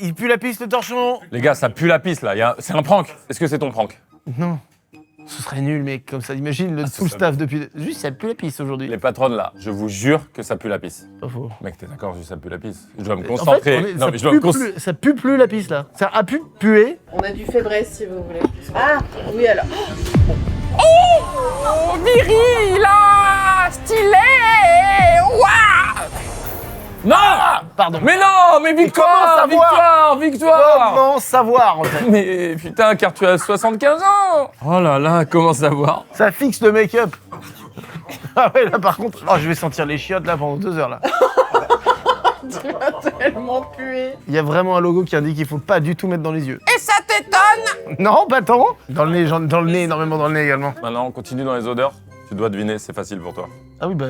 Il pue la piste, le torchon. Les gars, ça pue la piste là. C'est un prank. Est-ce que c'est ton prank? Non. Ce serait nul, mec, comme ça. Imagine tout le staff depuis... Juste, ça pue la piste aujourd'hui. Les patronnes là, je vous jure que ça pue la piste. Pas faux. Mec, t'es d'accord, juste ça pue la piste. Je dois me En concentrer. fait, Non, mais je dois me concentrer. ça pue plus la piste, là. Ça a pu puer. On a du Fébreze si vous voulez. Ah, oui alors. Oh, viril là, stylé. Waouh. Non. Pardon. Mais non, mais victoire, comment savoir victoire. Comment savoir, en fait? Mais putain, car tu as 75 ans. Oh là là, comment savoir? Ça fixe le make-up. Ah ouais, là, par contre... Oh, je vais sentir les chiottes, là, pendant 2 heures, là. Tu vas tellement puer. Il y a vraiment un logo qui indique qu'il faut pas du tout mettre dans les yeux. Et ça t'étonne? Non, pas tant. Dans le nez, énormément dans le nez également. Maintenant, on continue dans les odeurs. Tu dois deviner, c'est facile pour toi. Ah oui, bah,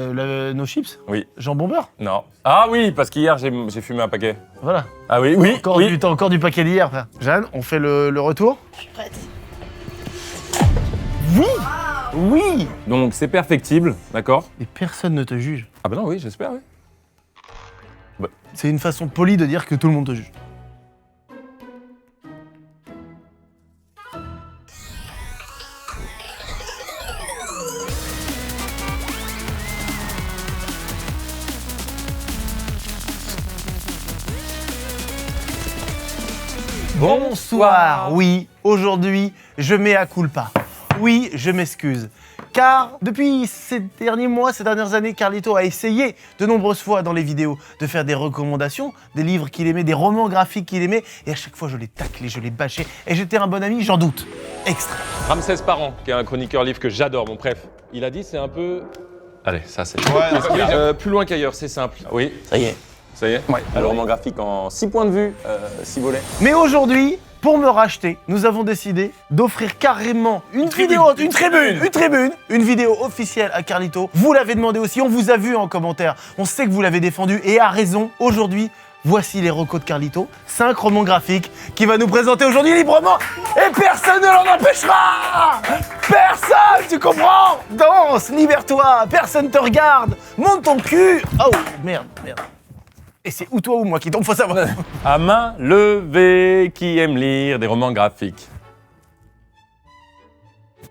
nos chips. Oui. Jambon beurre. Non. Ah oui, parce qu'hier, j'ai fumé un paquet. Voilà. Ah oui, oui, oui. T'as encore du paquet d'hier, frère. Jeanne, on fait le retour? Je suis prête. Oui. Oui. Donc, c'est perfectible, d'accord? Et personne ne te juge. Ah bah non, oui, j'espère, oui. C'est une façon polie de dire que tout le monde te juge. Bonsoir. Oui, aujourd'hui, je mets à culpa. Oui, je m'excuse. Car depuis ces derniers mois, ces dernières années, Carlito a essayé de nombreuses fois dans les vidéos de faire des recommandations, des livres qu'il aimait, des romans graphiques qu'il aimait, et à chaque fois je l'ai taclé, je l'ai bâché, et j'étais un bon ami, j'en doute. Extrait. Ramsès Parent, qui est un chroniqueur livre que j'adore, mon préf. Il a dit c'est un peu... Allez, ça c'est... plus loin qu'ailleurs, c'est simple. Oui, Ça y est. ça y est. Ouais. Le roman graphique en 6 points de vue, 6 volets. Mais aujourd'hui, pour me racheter, nous avons décidé d'offrir carrément une vidéo officielle à Carlito. Vous l'avez demandé aussi, on vous a vu en commentaire, on sait que vous l'avez défendu et à raison. Aujourd'hui, voici les recos de Carlito, 5 romans graphiques qu'il va nous présenter aujourd'hui librement et personne ne l'en empêchera. Personne, tu comprends? Danse, libère-toi, personne te regarde, monte ton cul. Oh, merde. Et c'est ou toi ou moi qui tombe, faut savoir. À main levée, qui aime lire des romans graphiques.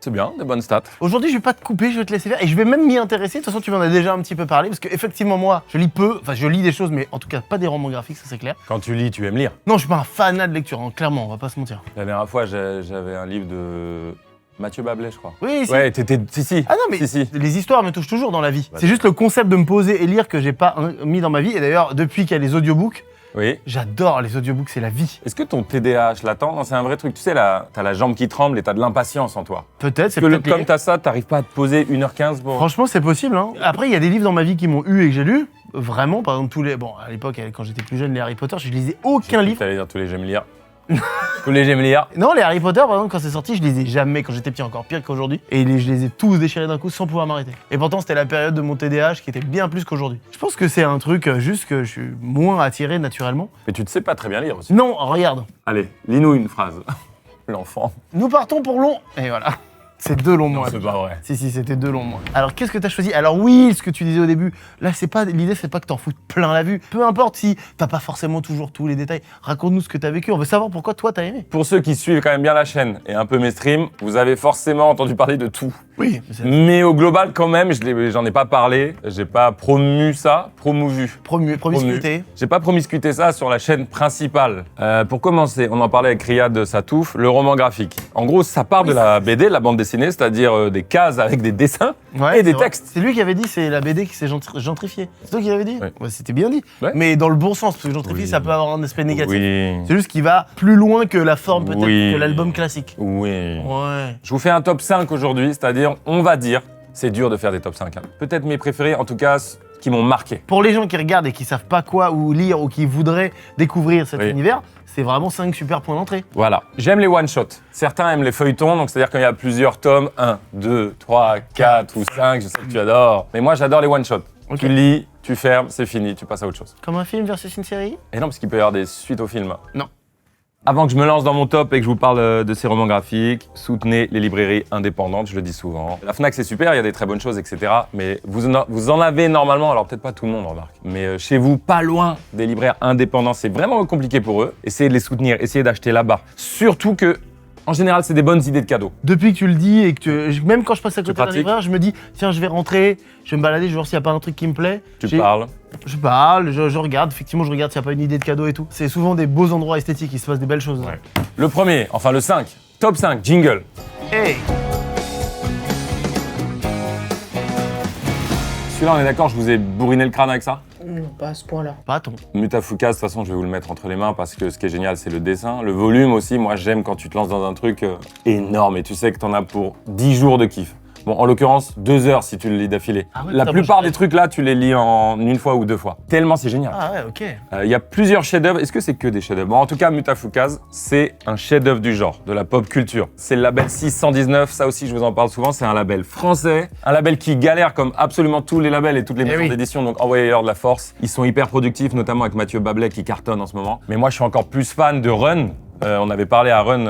C'est bien, des bonnes stats. Aujourd'hui, je vais pas te couper, je vais te laisser faire et je vais même m'y intéresser. De toute façon, tu m'en as déjà un petit peu parlé parce que effectivement, moi, je lis peu, enfin, je lis des choses, mais en tout cas, pas des romans graphiques, ça c'est clair. Quand tu lis, tu aimes lire. Non, je suis pas un fanat de lecture, hein, clairement, on va pas se mentir. La dernière fois, j'avais un livre de Mathieu Bablet, je crois. Oui, si. Ouais, si. Ah non, mais Si. les histoires me touchent toujours dans la vie. Ouais. C'est juste le concept de me poser et lire que j'ai pas mis dans ma vie. Et d'ailleurs, depuis qu'il y a les audiobooks, Oui. j'adore les audiobooks, c'est la vie. Est-ce que ton TDAH l'attend? Non, c'est un vrai truc. Tu sais, là, t'as la jambe qui tremble et t'as de l'impatience en toi. Peut-être, c'est Parce que peut-être lié. comme t'as ça, t'arrives pas à te poser 1h15 pour... Franchement, c'est possible. Hein. Après, il y a des livres dans ma vie qui m'ont eu et que j'ai lu. Vraiment, par exemple, tous les... Bon, à l'époque, quand j'étais plus jeune, les Harry Potter, je lisais aucun livre. T'allais dire tous les j'aime lire. Tous les j'aime lire. Non, les Harry Potter, par exemple, quand c'est sorti, je lisais jamais quand j'étais petit, encore pire qu'aujourd'hui. Et je les ai tous déchirés d'un coup sans pouvoir m'arrêter. Et pourtant, c'était la période de mon TDAH qui était bien plus qu'aujourd'hui. Je pense que c'est un truc juste que je suis moins attiré naturellement. Mais tu ne sais pas très bien lire aussi. Non, regarde. Allez, lis-nous une phrase. L'enfant. Nous partons pour long. Et voilà. C'est 2 longs mois. C'est pas vrai. Si, c'était 2 longs mois. Alors, qu'est-ce que t'as choisi? Alors oui, ce que tu disais au début, là, c'est pas l'idée, c'est pas que t'en foutes plein la vue. Peu importe si t'as pas forcément toujours tous les détails. Raconte-nous ce que t'as vécu. On veut savoir pourquoi toi t'as aimé. Pour ceux qui suivent quand même bien la chaîne et un peu mes streams, vous avez forcément entendu parler de tout. Oui. Mais au global, quand même, j'en ai pas parlé. J'ai pas promu ça, promouvu. Promiscuité. J'ai pas promiscuté ça sur la chaîne principale. Pour commencer, on en parlait avec Riyad Satouf, le roman graphique. En gros, ça part de la BD, de la bande dessinée, c'est-à-dire des cases avec des dessins Ouais, et des c'est vrai. textes. C'est lui qui avait dit c'est la BD qui s'est gentrifiée. C'est toi qui l'avais dit? Ouais. Ouais, c'était bien dit. Ouais. Mais dans le bon sens, parce que gentrifier, Oui. ça peut avoir un aspect négatif. Oui. C'est juste qu'il va plus loin que la forme peut-être Oui. que l'album classique. Oui. Ouais. Je vous fais un top 5 aujourd'hui, c'est-à-dire, on va dire, c'est dur de faire des top 5. Hein. Peut-être mes préférés, en tout cas, qui m'ont marqué. Pour les gens qui regardent et qui savent pas quoi ou lire ou qui voudraient découvrir cet Oui. univers, c'est vraiment 5 super points d'entrée. Voilà. J'aime les one-shots. Certains aiment les feuilletons, donc c'est-à-dire quand il y a plusieurs tomes, 1, 2, 3, 4 ou 5, je sais que tu adores. Mais moi, j'adore les one-shots. Ok. Tu lis, tu fermes, c'est fini, tu passes à autre chose. Comme un film versus une série? Et non, parce qu'il peut y avoir des suites au film. Non. Avant que je me lance dans mon top et que je vous parle de ces romans graphiques, soutenez les librairies indépendantes, je le dis souvent. La Fnac, c'est super, il y a des très bonnes choses, etc. Mais vous en avez normalement, alors peut-être pas tout le monde, remarque, mais chez vous, pas loin des libraires indépendants, c'est vraiment compliqué pour eux. Essayez de les soutenir, essayez d'acheter là-bas. Surtout que, en général, c'est des bonnes idées de cadeaux. Depuis que tu le dis et que même quand je passe à côté d'un pratiques libraire, je me dis tiens, je vais rentrer, je vais me balader, je vais voir s'il n'y a pas un truc qui me plaît. Tu parles. Je parle, je regarde, effectivement, je regarde s'il n'y a pas une idée de cadeau et tout. C'est souvent des beaux endroits esthétiques, il se passe des belles choses. Ouais. Le premier, enfin le 5, top 5, jingle. Hey. Celui-là, on est d'accord, je vous ai bourriné le crâne avec ça? Non, pas à ce point-là. Pas ton. Mutafuka, de toute façon, je vais vous le mettre entre les mains parce que ce qui est génial, c'est le dessin. Le volume aussi, moi j'aime quand tu te lances dans un truc énorme et tu sais que t'en as pour 10 jours de kiff. Bon, en l'occurrence, 2 heures si tu le lis d'affilée. Ah ouais, La ça, plupart moi, je- des trucs là, tu les lis en une fois ou 2 fois. Tellement c'est génial. Ah ouais, ok. Il y a plusieurs chefs-d'œuvre. Est-ce que c'est que des chefs-d'œuvre? Bon, en tout cas, Mutafukaz, c'est un chef-d'œuvre du genre, de la pop culture. C'est le label 619, ça aussi je vous en parle souvent, c'est un label français, un label qui galère comme absolument tous les labels et toutes les maisons oui. d'édition, donc envoyez-leur de la force. Ils sont hyper productifs, notamment avec Mathieu Bablet qui cartonne en ce moment. Mais moi, je suis encore plus fan de Run. On avait parlé à Run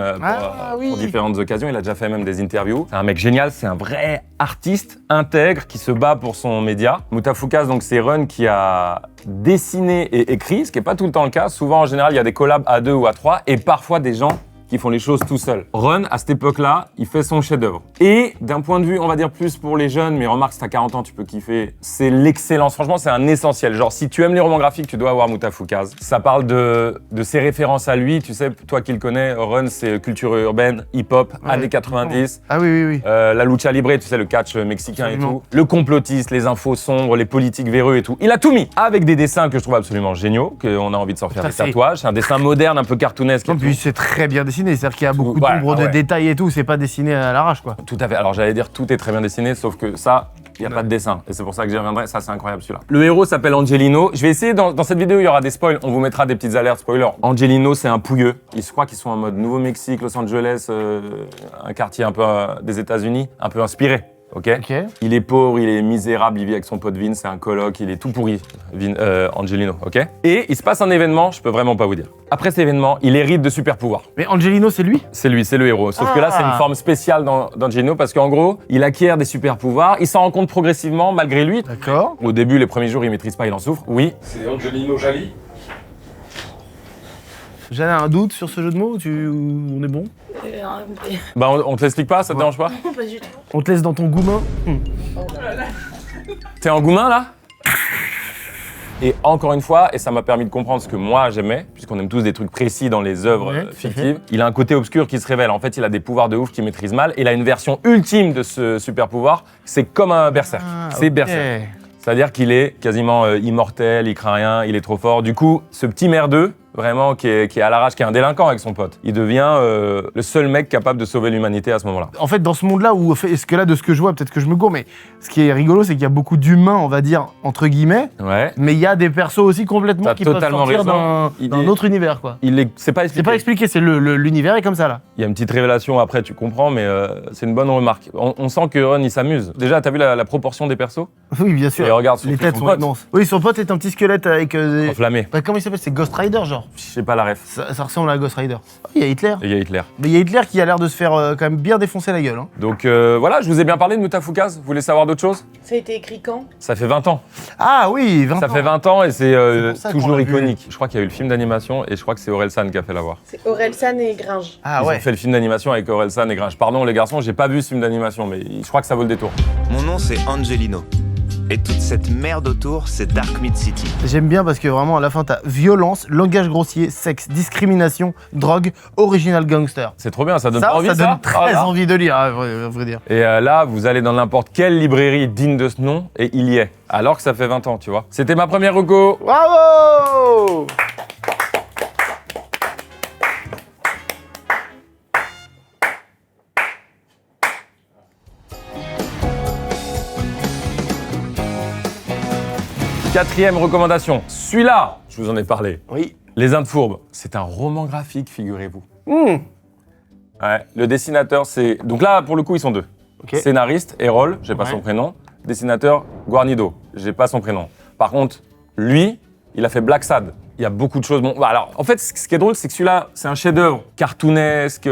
pour différentes occasions, il a déjà fait même des interviews. C'est un mec génial, c'est un vrai artiste intègre qui se bat pour son média. Mutafukaz, donc c'est Run qui a dessiné et écrit, ce qui n'est pas tout le temps le cas. Souvent, en général, il y a des collabs à 2 ou à 3 et parfois des gens qui font les choses tout seuls. Run, à cette époque-là, il fait son chef-d'œuvre. Et d'un point de vue, on va dire plus pour les jeunes, mais remarque, si t'as 40 ans, tu peux kiffer, c'est l'excellence. Franchement, c'est un essentiel. Genre, si tu aimes les romans graphiques, tu dois avoir Mutafukaz. Ça parle de ses références à lui. Tu sais, toi qui le connais, Run, c'est culture urbaine, hip-hop, années 90. Ah oui, oui, oui. La lucha libre, tu sais, le catch mexicain Absolument. et tout. Le complotiste, les infos sombres, les politiques véreux et tout. Il a tout mis. Avec des dessins que je trouve absolument géniaux, qu'on a envie de s'en faire Tout à des fait. tatouages. C'est un dessin moderne, un peu cartoonesque. et Non, tout. puis c'est très bien dessiné, c'est-à-dire qu'il y a beaucoup Ouais, d'ombre, de ouais. détails et tout, c'est pas dessiné à l'arrache quoi. Tout à fait. Alors j'allais dire tout est très bien dessiné, sauf que ça, il n'y a pas de dessin. Et c'est pour ça que j'y reviendrai. Ça, c'est incroyable celui-là. Le héros s'appelle Angelino. Je vais essayer, dans cette vidéo, il y aura des spoils. On vous mettra des petites alertes spoilers. Angelino, c'est un pouilleux. Je crois qu'ils sont en mode Nouveau-Mexique, Los Angeles, un quartier un peu des États-Unis, un peu inspiré. Ok. Il est pauvre, il est misérable, il vit avec son pote Vince, c'est un coloc, il est tout pourri, Angelino, ok. Et il se passe un événement, je peux vraiment pas vous dire. Après cet événement, il hérite de super pouvoirs. Mais Angelino, c'est lui? C'est lui, c'est le héros. Sauf que là, c'est une forme spéciale d'Angelino parce qu'en gros, il acquiert des super pouvoirs, il s'en rend compte progressivement malgré lui. D'accord. Au début, les premiers jours, il maîtrise pas, il en souffre. Oui. C'est Angelino Jolie. J'avais un doute sur ce jeu de mots, on est bon? Bah, on te l'explique pas, ça te dérange pas? Pas du tout. On te laisse dans ton goumin? T'es en goumin là? Et encore une fois, et ça m'a permis de comprendre ce que moi j'aimais, puisqu'on aime tous des trucs précis dans les œuvres Ouais, tout à fictives, il a un côté obscur qui se révèle. En fait, il a des pouvoirs de ouf qu'il maîtrise mal. Il a une version ultime de ce super pouvoir, c'est comme un berserk. C'est berserk. C'est-à-dire qu'il est quasiment immortel, il craint rien, il est trop fort. Du coup, ce petit merdeux, vraiment, qui est à l'arrache, qui est un délinquant avec son pote, il devient le seul mec capable de sauver l'humanité à ce moment-là. En fait, dans ce monde-là, où est-ce que là, de ce que je vois, peut-être que je me gourre, mais ce qui est rigolo, c'est qu'il y a beaucoup d'humains, on va dire, entre guillemets, Ouais. mais il y a des persos aussi complètement T'as qui peuvent totalement sortir raison. d'un autre univers, quoi. C'est pas C'est expliqué. pas expliqué, c'est l'univers est comme ça, là. Il y a une petite révélation après, tu comprends, mais c'est une bonne remarque. On sent que Ron, il s'amuse. Déjà, t'as vu la proportion des persos? Oui, bien sûr. Et regarde Les surtout têtes son sont pote. immenses. Oui, son pote est un petit squelette avec... Enflammé. Bah, comment il s'appelle? C'est Ghost Rider, genre. Je sais pas la ref. Ça ressemble à Ghost Rider. Oh, il y a Hitler. Et il y a Hitler. Mais il y a Hitler qui a l'air de se faire quand même bien défoncer la gueule. Hein. Donc voilà, je vous ai bien parlé de Mutafukaz. Vous voulez savoir d'autres choses? Ça a été écrit quand? Ça fait 20 ans. Ah oui, 20 Ça ans. fait 20 ans et c'est pour ça qu'on toujours l'a vu. iconique. Je crois qu'il y a eu le film d'animation et je crois que c'est Orelsan qui a fait la voix. C'est Orelsan et Gringe. Ah Ils ouais. ont fait le film d'animation avec Orelsan et Gringe. Pardon les garçons, j'ai pas vu ce film d'animation, mais je crois que ça vaut le détour. Mon nom c'est Angelino. Et toute cette merde autour, c'est Dark Mid City. J'aime bien parce que vraiment à la fin t'as violence, langage grossier, sexe, discrimination, drogue, original gangster. C'est trop bien, ça donne Ça, pas envie ça ça donne très Voilà. envie de lire, à vrai dire. Et là, vous allez dans n'importe quelle librairie digne de ce nom et il y est. Alors que ça fait 20 ans, tu vois. C'était ma première reco. Bravo! Quatrième recommandation. Celui-là, je vous en ai parlé. Oui. Les Indes fourbes. C'est un roman graphique, figurez-vous. Mmh. Ouais. Le dessinateur, c'est... Donc là, pour le coup, ils sont deux. Ok. Scénariste, Erol, j'ai pas Ouais. son prénom. Dessinateur, Guarnido, j'ai pas son prénom. Par contre, lui, il a fait Black Sad. Il y a beaucoup de choses. Bon, bah alors, en fait, ce qui est drôle, c'est que celui-là, c'est un chef-d'œuvre cartoonesque,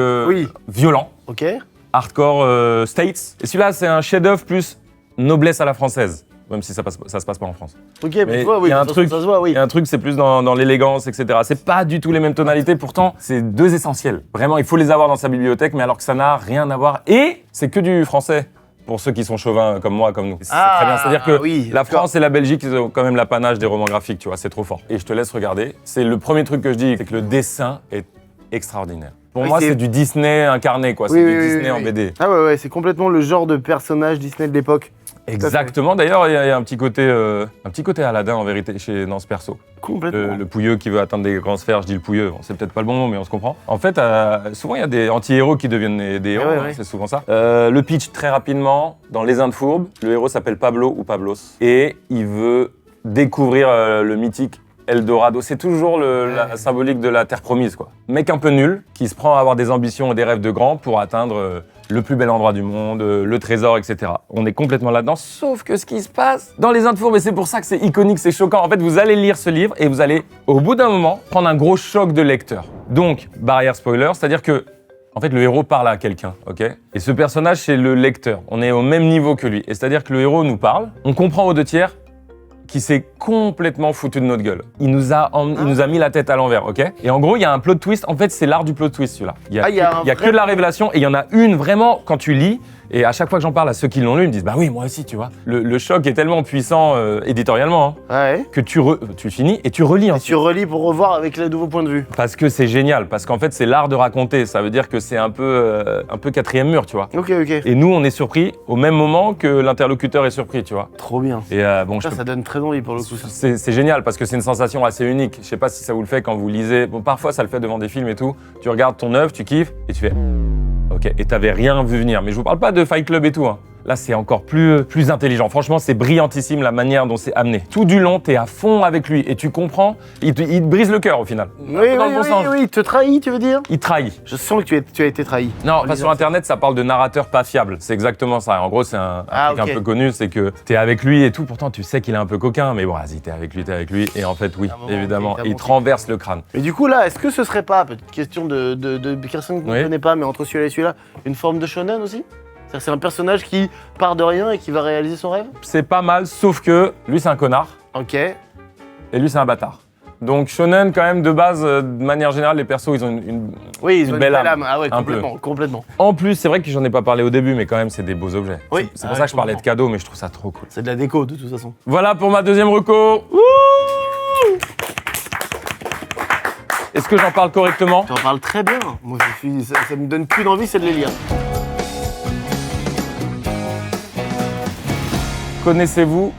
violent, Ok. hardcore States. Et celui-là, c'est un chef-d'œuvre plus noblesse à la française, même si ça se passe pas en France. Ok, Mais mais tu vois, oui, il y a un de toute façon, truc, ça se voit, oui. il y a un truc, c'est plus dans l'élégance, etc. C'est pas du tout les mêmes tonalités. Pourtant, c'est deux essentiels. Vraiment, il faut les avoir dans sa bibliothèque, mais alors que ça n'a rien à voir. Et c'est que du français. Pour ceux qui sont chauvins comme moi, comme nous. C'est très bien. C'est-à-dire que oui, la d'accord. France et la Belgique, ils ont quand même l'apanage des romans graphiques, tu vois, c'est trop fort. Et je te laisse regarder. C'est le premier truc que je dis, c'est que le dessin est extraordinaire. Pour Oui, moi, c'est- c'est du Disney incarné, quoi. C'est du Disney en BD. Ah ouais, c'est complètement le genre de personnage Disney de l'époque. Exactement. D'ailleurs, il y a un petit côté Aladdin en vérité dans ce perso. Complètement. Le pouilleux qui veut atteindre des grands sphères, je dis le pouilleux, bon, c'est peut-être pas le bon mot, mais on se comprend. En fait, souvent il y a des anti-héros qui deviennent des héros, Ouais, hein, ouais. c'est souvent ça. Le pitch, très rapidement, dans Les Indes fourbes, le héros s'appelle Pablo ou Pablos, et il veut découvrir le mythique Eldorado. C'est toujours la symbolique de la terre promise, quoi. Mec un peu nul, qui se prend à avoir des ambitions et des rêves de grand pour atteindre le plus bel endroit du monde, le trésor, etc. On est complètement là-dedans, sauf que ce qui se passe dans Les Indes fourbes, et c'est pour ça que c'est iconique, c'est choquant. En fait, vous allez lire ce livre et vous allez, au bout d'un moment, prendre un gros choc de lecteur. Donc, barrière spoiler, c'est-à-dire que en fait, le héros parle à quelqu'un, ok? Et ce personnage, c'est le lecteur. On est au même niveau que lui. Et c'est-à-dire que le héros nous parle, on comprend aux deux tiers qui s'est complètement foutu de notre gueule. Il nous a mis la tête à l'envers, ok? Et en gros, il y a un plot twist. En fait, c'est l'art du plot twist, celui-là. Il y a que de la révélation et il y en a une vraiment, quand tu lis, et à chaque fois que j'en parle à ceux qui l'ont lu, ils me disent « Bah oui, moi aussi, tu vois. » Le choc est tellement puissant éditorialement Ouais. que tu finis et tu relis Et ensuite. tu relis pour revoir avec le nouveau point de vue. Parce que c'est génial, parce qu'en fait, c'est l'art de raconter. Ça veut dire que c'est un peu quatrième mur, tu vois. Ok. Et nous, on est surpris au même moment que l'interlocuteur est surpris, tu vois. Trop bien. Et bon, Ça donne très envie pour le coup. Ça. c'est génial parce que c'est une sensation assez unique. Je sais pas si ça vous le fait quand vous lisez. Bon, parfois, ça le fait devant des films et tout. Tu regardes ton œuvre, tu kiffes et tu fais OK. Et t'avais rien vu venir. Mais je vous parle pas de Fight Club et tout, hein. Là, c'est encore plus intelligent. Franchement, c'est brillantissime la manière dont c'est amené. Tout du long, t'es à fond avec lui et tu comprends. Il te brise le cœur au final. Oui, Un peu dans le bon sens. il te trahit, tu veux dire? Il trahit. Je sens que tu as été trahi. Non, En parce lisant sur Internet, ça parle de narrateur pas fiable. C'est exactement ça. En gros, c'est un truc ok. un peu connu, c'est que t'es avec lui et tout. Pourtant, tu sais qu'il est un peu coquin, mais bon, vas-y, t'es avec lui. Et en fait, oui, À un moment, évidemment, ok, il te renverse le crâne. Mais du coup, là, est-ce que ce serait pas, petite question de personne qu'on ne Oui. connaît pas, mais entre celui-là et celui-là, une forme de shonen aussi? C'est-à-dire c'est un personnage qui part de rien et qui va réaliser son rêve? C'est pas mal, sauf que lui, c'est un connard Ok. et lui, c'est un bâtard. Donc, shonen, quand même, de base, de manière générale, les persos, ils ont une Oui, ils ont une belle belle âme. âme. Ah ouais, Un complètement. En plus, c'est vrai que j'en ai pas parlé au début, mais quand même, c'est des beaux objets. Oui. C'est pour ça que je parlais de cadeaux, mais je trouve ça trop cool. C'est de la déco, de toute façon. Voilà pour ma deuxième reco. Est-ce que j'en parle correctement? Tu en parles très bien. Moi, ça me donne plus d'envie, c'est de les lire. Connaissez-vous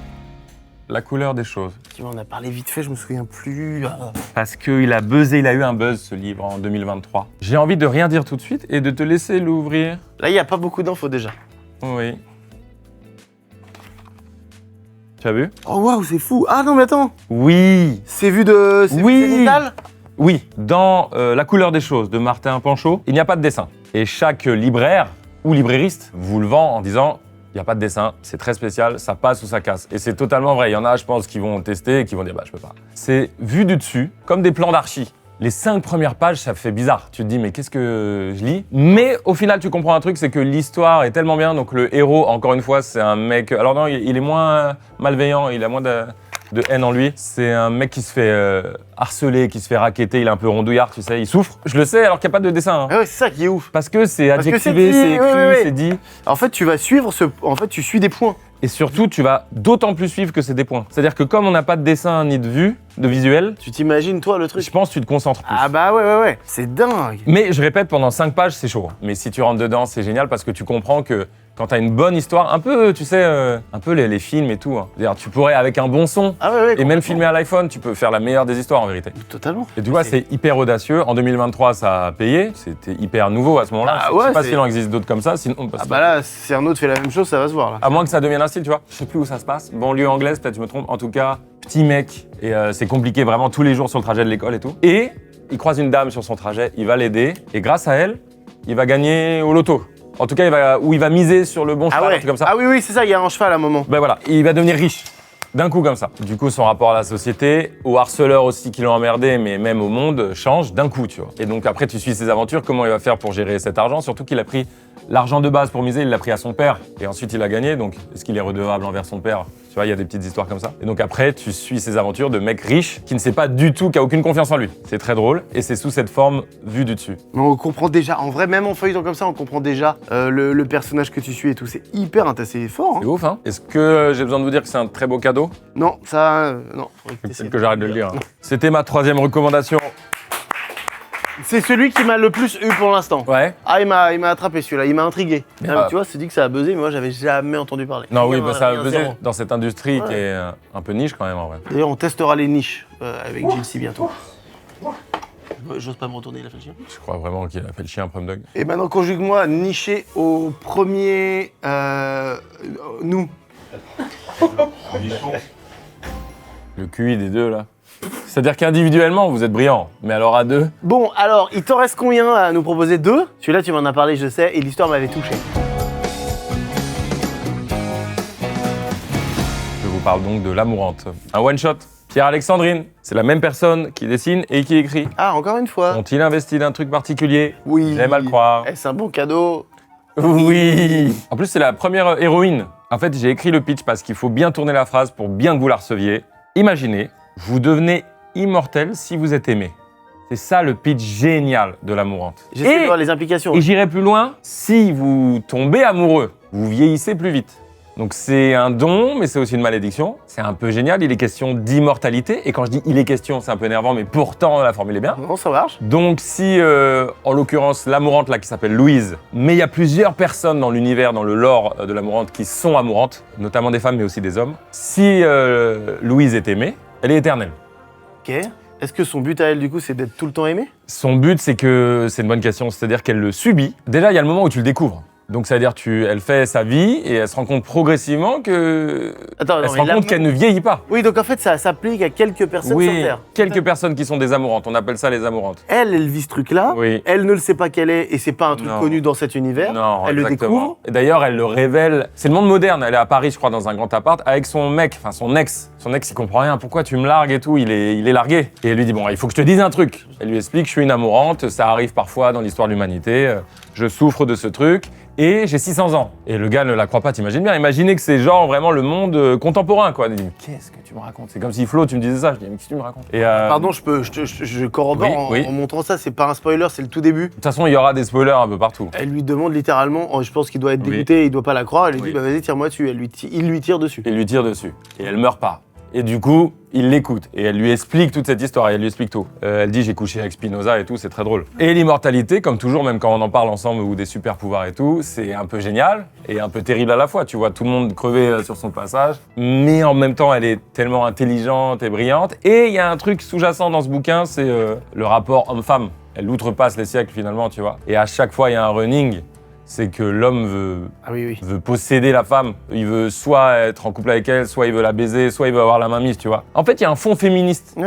la couleur des choses? Tu vois, on a parlé vite fait, je me souviens plus. Ah. Parce qu'il a buzzé, il a eu un buzz ce livre en 2023. J'ai envie de rien dire tout de suite et de te laisser l'ouvrir. Là, il n'y a pas beaucoup d'infos déjà. Oui. Tu as vu? Oh waouh, c'est fou. Ah non, mais attends. Oui. C'est vu de. C'est Oui. vu zénithal? Oui. Dans La couleur des choses de Martin Panchaud, il n'y a pas de dessin. Et chaque libraire ou librairiste vous le vend en disant il n'y a pas de dessin, c'est très spécial, ça passe ou ça casse. Et c'est totalement vrai. Il y en a, je pense, qui vont tester et qui vont dire bah je peux pas. C'est vu du dessus, comme des plans d'archi. Les 5 premières pages, ça fait bizarre. Tu te dis, mais qu'est-ce que je lis? Mais au final, tu comprends un truc, c'est que l'histoire est tellement bien. Donc le héros, encore une fois, c'est un mec. Alors non, il est moins malveillant, il a moins de haine en lui. C'est un mec qui se fait harceler, qui se fait racketter, il est un peu rondouillard, tu sais, il souffre. Je le sais alors qu'il n'y a pas de dessin. Hein. Ah ouais, c'est ça qui est ouf. Parce que c'est Parce que adjectivé, c'est dit, c'est écrit, oui. c'est dit. En fait, tu vas suivre ce. En fait, tu suis des points. Et surtout, tu vas d'autant plus suivre que c'est des points. C'est-à-dire que comme on n'a pas de dessin ni de vue, de visuel, Tu t'imagines, toi, le truc. je pense que tu te concentres plus. Ah bah ouais. C'est dingue. Mais je répète, pendant 5 pages, c'est chaud. Mais si tu rentres dedans, c'est génial parce que tu comprends que quand t'as une bonne histoire, un peu, tu sais, un peu les films et tout. Hein. C'est-à-dire, tu pourrais, avec un bon son, Ah ouais, et même complètement. filmer à l'iPhone, tu peux faire la meilleure des histoires en vérité. Totalement. Et tu vois, c'est hyper audacieux. En 2023, ça a payé. C'était hyper nouveau à ce moment-là. Ah Je ouais, sais pas c'est- s'il en existe d'autres comme ça. Sinon, parce Ah que- bah là, si un autre fait la même chose, ça va se voir là. À moins que ça devienne un style, tu vois. Je sais plus où ça se passe. Banlieue anglaise, peut-être je me trompe. En tout cas, petit mec. Et c'est compliqué vraiment tous les jours sur le trajet de l'école et tout. Et il croise une dame sur son trajet, il va l'aider. Et grâce à elle, il va gagner au loto. En tout cas, il va miser sur le bon cheval, un truc comme ça. Ah oui, c'est ça, il y a un cheval à un moment. Ben voilà, il va devenir riche. D'un coup comme ça. Du coup, son rapport à la société, aux harceleurs aussi qui l'ont emmerdé, mais même au monde, change d'un coup, tu vois. Et donc après, tu suis ses aventures, comment il va faire pour gérer cet argent, surtout qu'il a pris l'argent de base pour miser, il l'a pris à son père, et ensuite il a gagné, donc est-ce qu'il est redevable envers son père? Tu vois, il y a des petites histoires comme ça. Et donc après, tu suis ses aventures de mec riche, qui ne sait pas du tout, qui a aucune confiance en lui. C'est très drôle, et c'est sous cette forme vue du dessus. On comprend déjà, en vrai, même en feuilletant comme ça, on comprend déjà le personnage que tu suis et tout. C'est hyper intéressant, fort. C'est ouf, hein? Est-ce que j'ai besoin de vous dire que c'est un très beau cadeau? Non, ça, non. Peut-être que j'arrête de le dire. Hein. C'était ma 3e recommandation. C'est celui qui m'a le plus eu pour l'instant. Ouais. Ah, il m'a attrapé celui-là, il m'a intrigué. Mais Tu vois, c'est dit que ça a buzzé, mais moi j'avais jamais entendu parler. Non, oui, Rien, bah, ça a rien, buzzé zéro. dans cette industrie qui est un peu niche quand même en vrai. D'ailleurs, on testera les niches avec Gilles bientôt. J'ose pas me retourner, il a fait le chien. Je crois vraiment qu'il a fait le chien, Prom Dog. Et maintenant, conjugue-moi niché au premier. Nous. Le QI des deux là. C'est-à-dire qu'individuellement, vous êtes brillants, mais alors à deux. Bon, alors, il t'en reste combien à nous proposer? 2. Celui-là, tu m'en as parlé, je sais, et l'histoire m'avait touché. Je vous parle donc de L'Amourante. Un one-shot. Pierre Alexandrine, c'est la même personne qui dessine et qui écrit. Ah, encore une fois. Ont-ils investi d'un truc particulier? Oui. J'aime à le croire. Est-ce un bon cadeau? Oui. En plus, c'est la première héroïne. En fait, j'ai écrit le pitch parce qu'il faut bien tourner la phrase pour bien que vous la receviez. Imaginez, vous devenez immortel si vous êtes aimé. C'est ça le pitch génial de L'Amourante. J'essaie de voir les implications. Et j'irai plus loin, si vous tombez amoureux, vous vieillissez plus vite. Donc c'est un don, mais c'est aussi une malédiction. C'est un peu génial, il est question d'immortalité. Et quand je dis il est question, c'est un peu énervant, mais pourtant la formule est bien. Non, ça marche. Donc si, en l'occurrence, l'Amourante là qui s'appelle Louise, mais il y a plusieurs personnes dans l'univers, dans le lore de l'Amourante qui sont amourantes, notamment des femmes mais aussi des hommes. Si Louise est aimée, elle est éternelle. Ok. Est-ce que son but à elle, du coup, c'est d'être tout le temps aimée? Son but, c'est une bonne question, c'est-à-dire qu'elle le subit. Déjà, il y a le moment où tu le découvres. Donc, ça veut dire elle fait sa vie et elle se rend compte progressivement que. Attends, elle se rend compte qu'elle ne vieillit pas. Oui, donc en fait, ça s'applique à quelques personnes sur Terre. Quelques personnes qui sont des amourantes, on appelle ça les amourantes. Elle vit ce truc-là. Oui. Elle ne le sait pas qu'elle est et c'est pas un truc Non. connu dans cet univers. Non, elle le exactement. découvre. Et d'ailleurs, elle le révèle. C'est le monde moderne. Elle est à Paris, je crois, dans un grand appart, avec son mec, enfin son ex. Son ex, il comprend rien. Pourquoi tu me largues et tout? Il est largué. Et elle lui dit bon, il faut que je te dise un truc. Elle lui explique, je suis une amourante. Ça arrive parfois dans l'histoire de l'humanité. Je souffre de ce truc. Et j'ai 600 ans. Et le gars ne la croit pas, t'imagines bien. Imaginez que c'est genre vraiment le monde contemporain, quoi. Il dit, mais qu'est-ce que tu me racontes? C'est comme si Flo, tu me disais ça. Je dis, mais qu'est-ce que tu me racontes? Et, Pardon, je corrobore Oui, oui. en montrant ça. C'est pas un spoiler, c'est le tout début. De toute façon, il y aura des spoilers un peu partout. Elle lui demande littéralement, je pense qu'il doit être Oui. dégoûté, il doit pas la croire. Elle lui Oui. dit, bah vas-y, tire-moi dessus. Il lui tire dessus. Il lui tire dessus. Et elle meurt pas. Et du coup, il l'écoute. Et elle lui explique toute cette histoire. Et elle lui explique tout. Elle dit, j'ai couché avec Spinoza et tout, c'est très drôle. Et l'immortalité, comme toujours, même quand on en parle ensemble, ou des super pouvoirs et tout, c'est un peu génial et un peu terrible à la fois. Tu vois tout le monde crever sur son passage. Mais en même temps, elle est tellement intelligente et brillante. Et il y a un truc sous-jacent dans ce bouquin, c'est le rapport homme-femme. Elle outrepasse les siècles finalement, tu vois. Et à chaque fois, il y a un running. C'est que l'homme veut posséder la femme. Il veut soit être en couple avec elle, soit il veut la baiser, soit il veut avoir la main mise, tu vois. En fait, il y a un fond féministe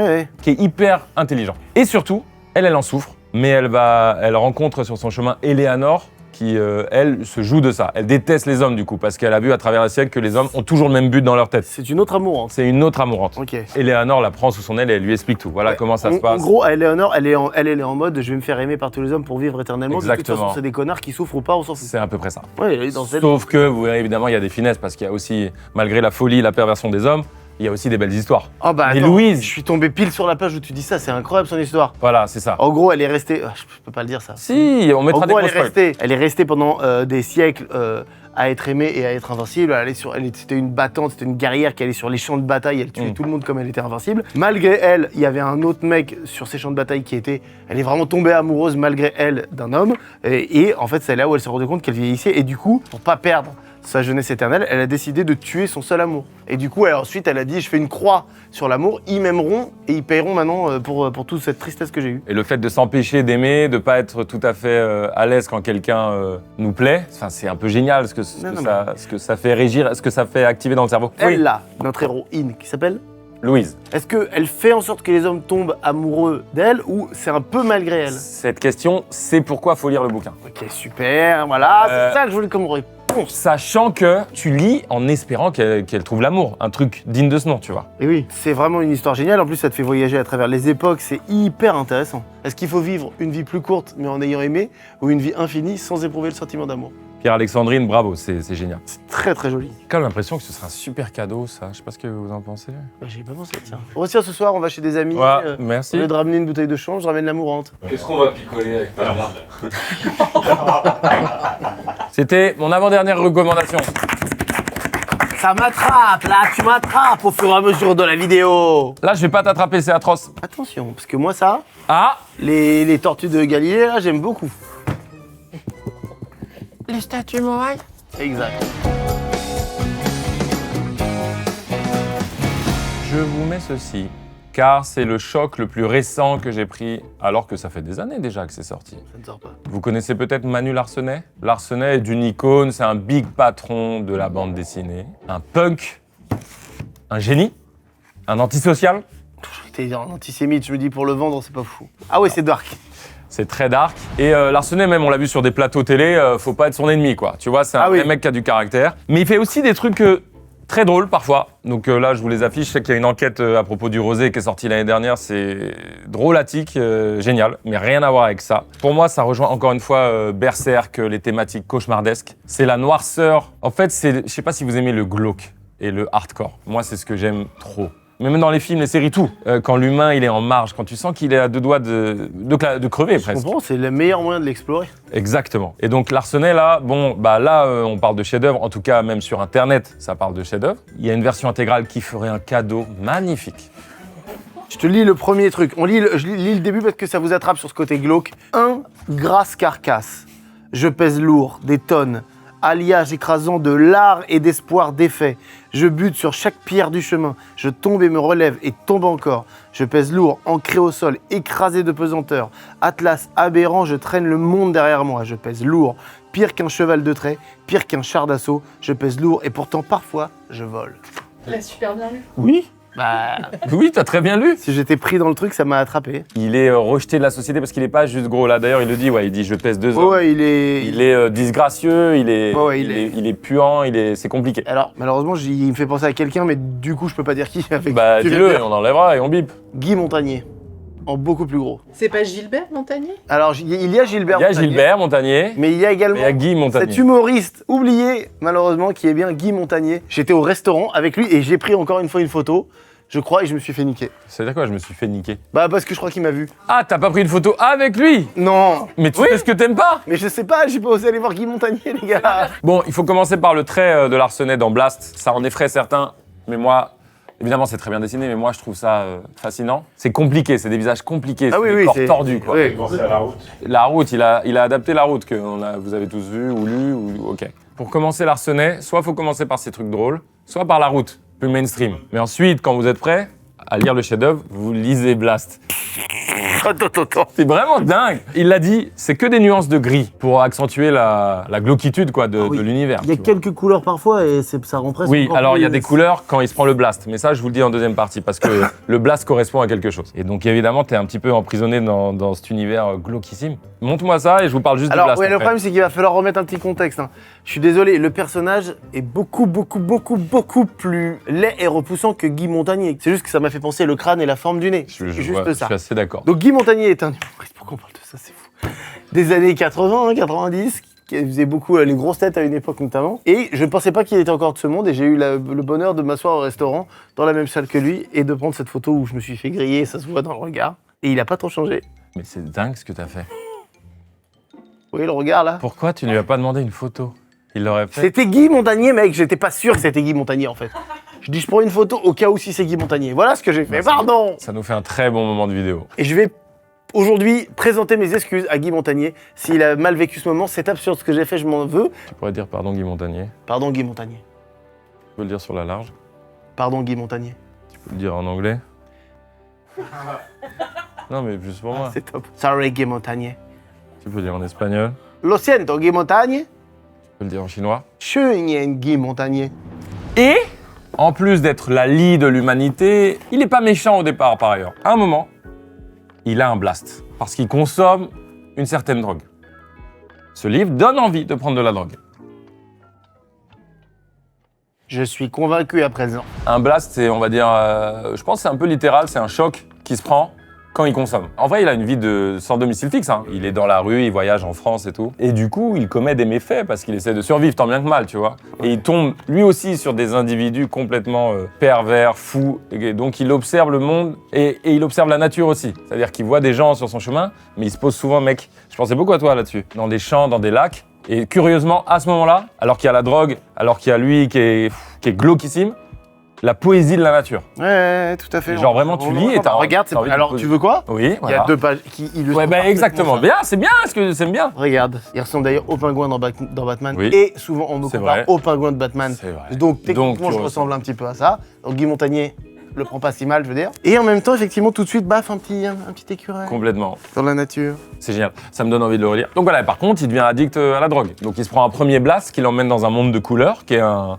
qui est hyper intelligent. Et surtout, elle en souffre, mais elle rencontre sur son chemin Eleanor, qui, elle, se joue de ça. Elle déteste les hommes, du coup, parce qu'elle a vu à travers les siècles que les hommes ont toujours le même but dans leur tête. C'est une autre amourante. C'est une autre amourante. Ok. Eleanor la prend sous son aile et elle lui explique tout. Voilà comment ça se passe. En gros, Eleanor, elle est en mode je vais me faire aimer par tous les hommes pour vivre éternellement. De toute Exactement. façon, c'est des connards qui souffrent ou pas, on s'en fout. C'est à peu près ça. Ouais, elle est dans cette... Sauf que, vous verrez, évidemment, il y a des finesses, parce qu'il y a aussi, malgré la folie, la perversion des hommes, il y a aussi des belles histoires. Oh bah Mais attends, Louise- je suis tombé pile sur la page où tu dis ça, c'est incroyable son histoire. Voilà, c'est ça. En gros, elle est restée... je peux pas le dire ça. Si, on En mettra gros, des gros spoils. elle est restée pendant des siècles à être aimée et à être invincible. C'était une battante, c'était une guerrière qui allait sur les champs de bataille, elle tuait tout le monde comme elle était invincible. Malgré elle, il y avait un autre mec sur ces champs de bataille elle est vraiment tombée amoureuse malgré elle d'un homme. Et en fait, c'est là où elle s'est rendue compte qu'elle vieillissait. Et du coup, pour pas perdre sa jeunesse éternelle, elle a décidé de tuer son seul amour. Et du coup, ensuite, elle a dit, je fais une croix sur l'amour, ils m'aimeront et ils paieront maintenant pour toute cette tristesse que j'ai eue. Et le fait de s'empêcher d'aimer, de pas être tout à fait à l'aise quand quelqu'un nous plaît, c'est un peu génial ce que ça fait régir, ce que ça fait activer dans le cerveau. Elle, là, notre héroïne, qui s'appelle Louise. Est-ce qu'elle fait en sorte que les hommes tombent amoureux d'elle ou c'est un peu malgré elle? Cette question, c'est pourquoi faut lire le bouquin. Ok, super, voilà, Euh, c'est ça que je voulais comme réponse. réponse. Sachant que tu lis en espérant qu'elle trouve l'amour, un truc digne de ce nom, tu vois. Et oui, c'est vraiment une histoire géniale. En plus, ça te fait voyager à travers les époques. C'est hyper intéressant. Est-ce qu'il faut vivre une vie plus courte, mais en ayant aimé, ou une vie infinie sans éprouver le sentiment d'amour? Pierre-Alexandrine, bravo, c'est génial. C'est très très joli. J'ai quand même l'impression que ce sera un super cadeau, ça. Je sais pas ce que vous en pensez. Bah, j'y ai pas pensé, tiens. On retire ce soir, on va chez des amis. Ouais, Au merci. lieu de ramener une bouteille de change, je ramène l'amourante. Qu'est-ce qu'on va picoler avec ta C'était mon avant-dernière recommandation. Ça m'attrape, là, tu m'attrapes au fur et à mesure de la vidéo. Là, je vais pas t'attraper, c'est atroce. Attention, parce que moi, ça, Ah, les tortues de Galilée, là, j'aime beaucoup. Les statues Moai. Exact. je vous mets ceci, car c'est le choc le plus récent que j'ai pris, alors que ça fait des années déjà que c'est sorti. Ça ne sort pas. Vous connaissez peut-être Manu Larsenet? Larsenet est une icône, c'est un big patron de la bande dessinée, un punk, un génie, un antisocial. T'es un antisémite, je me dis pour le vendre, c'est pas fou. Ah ouais, c'est dark. C'est très dark. Et Larsenet, même, on l'a vu sur des plateaux télé, faut pas être son ennemi, quoi. Tu vois, c'est un vrai mec qui a du caractère. Mais il fait aussi des trucs très drôles, parfois. Donc là, je vous les affiche. Je sais qu'il y a une enquête à propos du rosé qui est sortie l'année dernière. C'est drôlatique, génial, mais rien à voir avec ça. Pour moi, ça rejoint encore une fois Berserk, les thématiques cauchemardesques. C'est la noirceur. En fait, je sais pas si vous aimez le glauque et le hardcore. Moi, c'est ce que j'aime trop. Mais même dans les films, les séries, tout. Quand l'humain, il est en marge, quand tu sens qu'il est à deux doigts de crever, presque. Je comprends, c'est le meilleur moyen de l'explorer. Exactement. Et donc, Larsenet, là, bon, bah là, on parle de chef-d'œuvre. En tout cas, même sur Internet, ça parle de chef-d'œuvre. Il y a une version intégrale qui ferait un cadeau magnifique. Je te lis le premier truc. Je lis le début parce que ça vous attrape sur ce côté glauque. 1. Grasse carcasse. Je pèse lourd, des tonnes. Alliage écrasant de l'art et d'espoir défait. Je bute sur chaque pierre du chemin. Je tombe et me relève et tombe encore. Je pèse lourd, ancré au sol, écrasé de pesanteur. Atlas aberrant, je traîne le monde derrière moi. Je pèse lourd, pire qu'un cheval de trait, pire qu'un char d'assaut. Je pèse lourd et pourtant parfois je vole. Il a super bien lu. Oui. Bah, Oui, t'as très bien lu. si j'étais pris dans le truc, ça m'a attrapé. Il est rejeté de la société parce qu'il est pas juste gros. Là, d'ailleurs, il le dit, ouais, il dit je pèse 2 hommes. Ouais, il est. Il est disgracieux, il est, Ouais, il est puant, c'est compliqué. Alors, malheureusement, il me fait penser à quelqu'un, mais du coup, je peux pas dire qui. Avec Bah, tu dis-le, veux et dire. on enlèvera et on bip. Guy Montagnier, en beaucoup plus gros. C'est pas Gilbert Montagnier? Alors, il y a Gilbert Il y a Montagnier, Gilbert Montagnier, mais il y a également et il y a Guy Montagnier. cet humoriste oublié, malheureusement, qui est bien Guy Montagnier. J'étais au restaurant avec lui et j'ai pris encore une fois une photo, je crois, et je me suis fait niquer. C'est-à-dire quoi, je me suis fait niquer? Bah, parce que je crois qu'il m'a vu. Ah, t'as pas pris une photo avec lui? Non. Mais tu sais ce que t'aimes pas? Mais je sais pas, j'ai pas osé aller voir Guy Montagnier, les gars. Bon, il faut commencer par le trait de Larsenet dans Blast. Ça en effraie certains, mais moi, évidemment, c'est très bien dessiné, mais moi, je trouve ça fascinant. C'est compliqué, c'est des visages compliqués, Ah c'est oui, des oui, corps c'est tordus, quoi. Oui. La route, il a adapté la route que vous avez tous vu ou lu, ok. Pour commencer Larsenet, soit faut commencer par ces trucs drôles, soit par la route, plus mainstream. Mais ensuite, quand vous êtes prêts à lire le chef-d'œuvre, vous lisez Blast. Attends. C'est vraiment dingue. Il l'a dit, c'est que des nuances de gris pour accentuer la glauquitude quoi, de l'univers. Il y a tu vois. quelques couleurs parfois et ça rend presque. Oui, encore alors il y a plus- des couleurs quand il se prend le blast, mais ça je vous le dis en deuxième partie parce que le blast correspond à quelque chose. Et donc évidemment t'es un petit peu emprisonné dans cet univers glauquissime. Montre-moi ça et je vous parle juste Alors, du blast. ouais, le après. problème, c'est qu'il va falloir remettre un petit contexte. Hein. Je suis désolé, le personnage est beaucoup plus laid et repoussant que Guy Montagnier. C'est juste que ça m'a fait penser le crâne et la forme du nez. Je C'est juste vois, ça. Je suis assez d'accord. Donc, Guy Montagnier est un humoriste. Pourquoi on parle de ça? C'est fou. Des années 80, hein, 90, qui faisait beaucoup les grosses têtes à une époque notamment. Et je ne pensais pas qu'il était encore de ce monde. Et j'ai eu le bonheur de m'asseoir au restaurant, dans la même salle que lui, et de prendre cette photo où je me suis fait griller, ça se voit dans le regard. Et il a pas trop changé. Mais c'est dingue ce que t'as fait. Vous voyez le regard là? Pourquoi tu ne lui as pas demandé une photo? Il l'aurait fait. C'était Guy Montagnier, mec. J'étais pas sûr que c'était Guy Montagnier, en fait. Je dis, je prends une photo au cas où si c'est Guy Montagnier. Voilà ce que j'ai fait. Pardon. Ça nous fait un très bon moment de vidéo. Et je vais aujourd'hui présenter mes excuses à Guy Montagnier. S'il a mal vécu ce moment, c'est absurde ce que j'ai fait, je m'en veux. Tu pourrais dire pardon Guy Montagnier. Pardon, Guy Montagnier. Tu peux le dire sur la large. Pardon, Guy Montagnier. Tu peux le dire en anglais. Non mais juste pour moi. C'est top. Sorry, Guy Montagnier. Tu peux le dire en espagnol. Lo siento, Guy Montagnier. Tu peux le dire en chinois. Chunyen, Guy Montagnier. Et, en plus d'être la lie de l'humanité, il n'est pas méchant au départ par ailleurs. À un moment, il a un blast, parce qu'il consomme une certaine drogue. Ce livre donne envie de prendre de la drogue. Je suis convaincu à présent. Un blast, c'est, on va dire, je pense que c'est un peu littéral, c'est un choc qui se prend quand il consomme. En vrai, il a une vie sans domicile fixe. Hein. Il est dans la rue, il voyage en France et tout. Et du coup, il commet des méfaits parce qu'il essaie de survivre tant bien que mal, tu vois. Et il tombe lui aussi sur des individus complètement pervers, fous. Et donc, il observe le monde et il observe la nature aussi. C'est-à-dire qu'il voit des gens sur son chemin, mais il se pose souvent, mec, je pensais beaucoup à toi là-dessus. Dans des champs, dans des lacs. Et curieusement, à ce moment-là, alors qu'il y a la drogue, alors qu'il y a lui qui est glauquissime, la poésie de la nature. Ouais, tout à fait. Genre vraiment, tu lis et t'as regarde, envie de alors poser. tu veux quoi? Oui, Il y a 2 pages qui illustrent. Ouais, bah parfaitement exactement. ça. Bien, c'est bien, est-ce que c'est bien? Regarde, il ressemble d'ailleurs au pingouin dans Batman. Oui. Et souvent, on me C'est compare vrai. au pingouin de Batman. C'est vrai. Donc, techniquement, Donc, je ressemble un petit peu à ça. Donc, Guy Montagnier le prend pas si mal, je veux dire. Et en même temps, effectivement, tout de suite, baf, un petit écureuil Complètement. dans la nature. C'est génial. Ça me donne envie de le relire. Donc voilà, par contre, il devient addict à la drogue. Donc il se prend un premier blast qui l'emmène dans un monde de couleurs, qui est un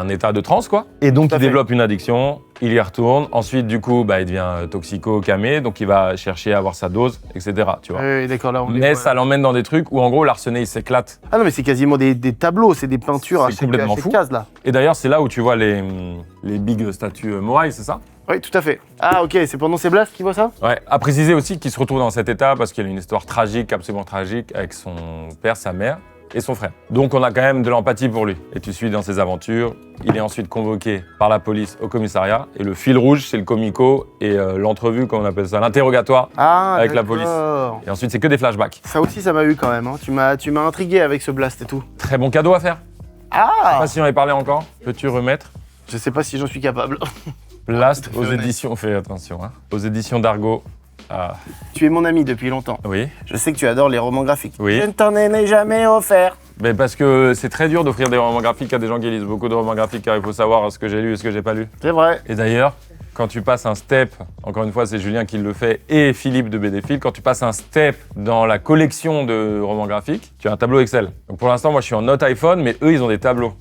état de transe, quoi. Et donc Tout à il fait. développe une addiction, il y retourne. Ensuite, du coup, il devient toxico-camé, donc il va chercher à avoir sa dose, etc. Tu vois. Oui, d'accord, là, on est. Mais ça l'emmène dans des trucs où en gros l'arsenet il s'éclate. Ah non, mais c'est quasiment des tableaux, c'est des peintures à C'est chaque complètement fou. case, là. Et d'ailleurs, c'est là où tu vois les big statues Moai, c'est ça? Oui, tout à fait. Ah, ok, c'est pendant ces blasts qu'il voit ça? Ouais, à préciser aussi qu'il se retrouve dans cet état parce qu'il a une histoire tragique, absolument tragique, avec son père, sa mère et son frère. Donc on a quand même de l'empathie pour lui. Et tu suis dans ses aventures. Il est ensuite convoqué par la police au commissariat. Et le fil rouge, c'est le comico et l'entrevue, comme on appelle ça, l'interrogatoire avec la police. d'accord. Et ensuite, c'est que des flashbacks. Ça aussi, ça m'a eu quand même. Hein. Tu m'as intrigué avec ce blast et tout. Très bon cadeau à faire. Je sais Ah pas si on avait parlé encore. Peux-tu remettre Je sais pas si j'en suis capable. Blast Tout à aux fait honnête. éditions, fais attention, hein, aux éditions d'Argo. Ah, Tu es mon ami depuis longtemps. oui. Je sais que tu adores les romans graphiques. Oui. Je ne t'en ai jamais offert. Mais parce que c'est très dur d'offrir des romans graphiques à des gens qui lisent beaucoup de romans graphiques car il faut savoir ce que j'ai lu et ce que j'ai pas lu. C'est vrai. Et d'ailleurs, quand tu passes un step, encore une fois c'est Julien qui le fait et Philippe de BDphil, quand tu passes un step dans la collection de romans graphiques, tu as un tableau Excel. Donc pour l'instant moi je suis en note iPhone mais eux ils ont des tableaux.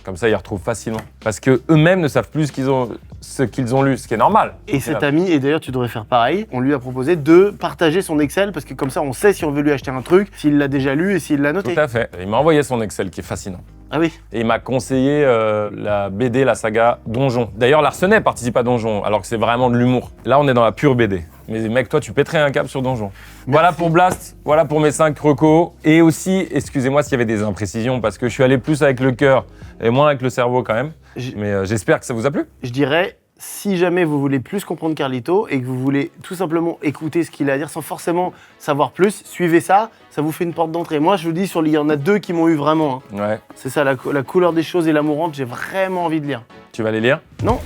Comme ça ils retrouvent facilement. Parce que eux-mêmes ne savent plus ce qu'ils ont lu, ce qui est normal. Et cet ami, et d'ailleurs tu devrais faire pareil, on lui a proposé de partager son Excel parce que comme ça on sait si on veut lui acheter un truc, s'il l'a déjà lu et s'il l'a noté. Tout à fait. Il m'a envoyé son Excel qui est fascinant. Ah oui. Et il m'a conseillé la BD, la saga Donjon. D'ailleurs, l'Arsenet participe à Donjon, alors que c'est vraiment de l'humour. Là, on est dans la pure BD. Mais mec, toi, tu pèterais un câble sur Donjon. Voilà pour Blast, voilà pour mes 5 recos. Et aussi, excusez-moi s'il y avait des imprécisions, parce que je suis allé plus avec le cœur et moins avec le cerveau quand même. Mais j'espère que ça vous a plu. Je dirais, si jamais vous voulez plus comprendre Carlito et que vous voulez tout simplement écouter ce qu'il a à dire sans forcément savoir plus, suivez ça, ça vous fait une porte d'entrée. Moi, je vous dis, il y en a 2 qui m'ont eu vraiment. Hein. Ouais. C'est ça, la couleur des choses et l'amourante, j'ai vraiment envie de lire. Tu vas les lire? Non,